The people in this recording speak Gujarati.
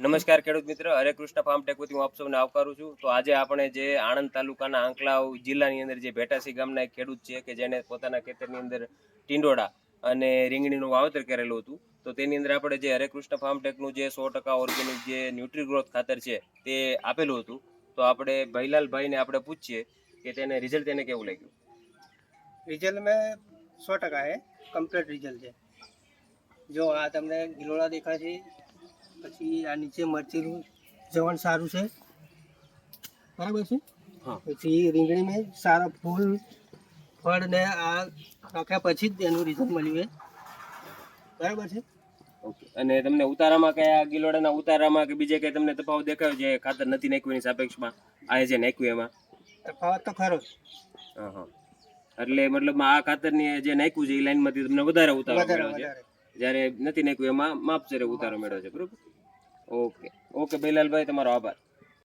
નમસ્કાર ખેડૂત મિત્ર, હરે કૃષ્ણ ફાર્મ ટેકથી હું આપ સૌને આવકારું છું. તો આજે આપણે જે આણંદ તાલુકાના આંકલાવ જિલ્લાની અંદર જે ભેટાસી ગામના એક ખેડૂત છે કે જેને પોતાના ખેતરની અંદર ટીંડોળા અને રીંગણીનું વાવેતર કરેલું હતું. તો તેની અંદર આપણે જે હરે કૃષ્ણ ફાર્મ ટેકનું જે 100% ઓર્ગેનિક જે ન્યુટ્રી ગ્રોથ ખાતર છે તે આપેલું હતું. તો આપણે ભૈલાલભાઈને આપણે પૂછીએ કે તેને રિઝલ્ટ તેને કેવું લાગ્યું. रिजल्ट में 100% है, કમ્પ્લીટ રિઝલ્ટ છે. જો આ તમને ગિલોડા દેખાય છે, પછી આ નીચે મરચીનું જવણ સારું છે, બરાબર છે. હા. પછી રીંગણીમાં સારા ફૂલ ફળ ને આ નાખ્યા પછી જ એનું રિઝલ્ટ મળ્યું છે, બરાબર છે. ઓકે. અને તમને ઉતારામાં કયા ગિલોડાના ઉતારામાં કે બીજે કઈ તમને તફાવત દેખાયો જે ખાતર નથી નાખ્યું એની સાપેક્ષમાં આ જે નાખ્યું એમાં? તફાવત તો ખરો જ. હા હા. એટલે મતલબ આ ખાતરની જે નાખ્યું છે એ લાઈનમાંથી તમને વધારે ઉતારો વધારે મળ્યો છે, વધારે જ્યારે નથી નાખ્યું એમાં માપસરે ઉતારો મળ્યો છે, બરોબર? ઓકે ઓકે ભૈલાલભાઈ, તમારો આભાર.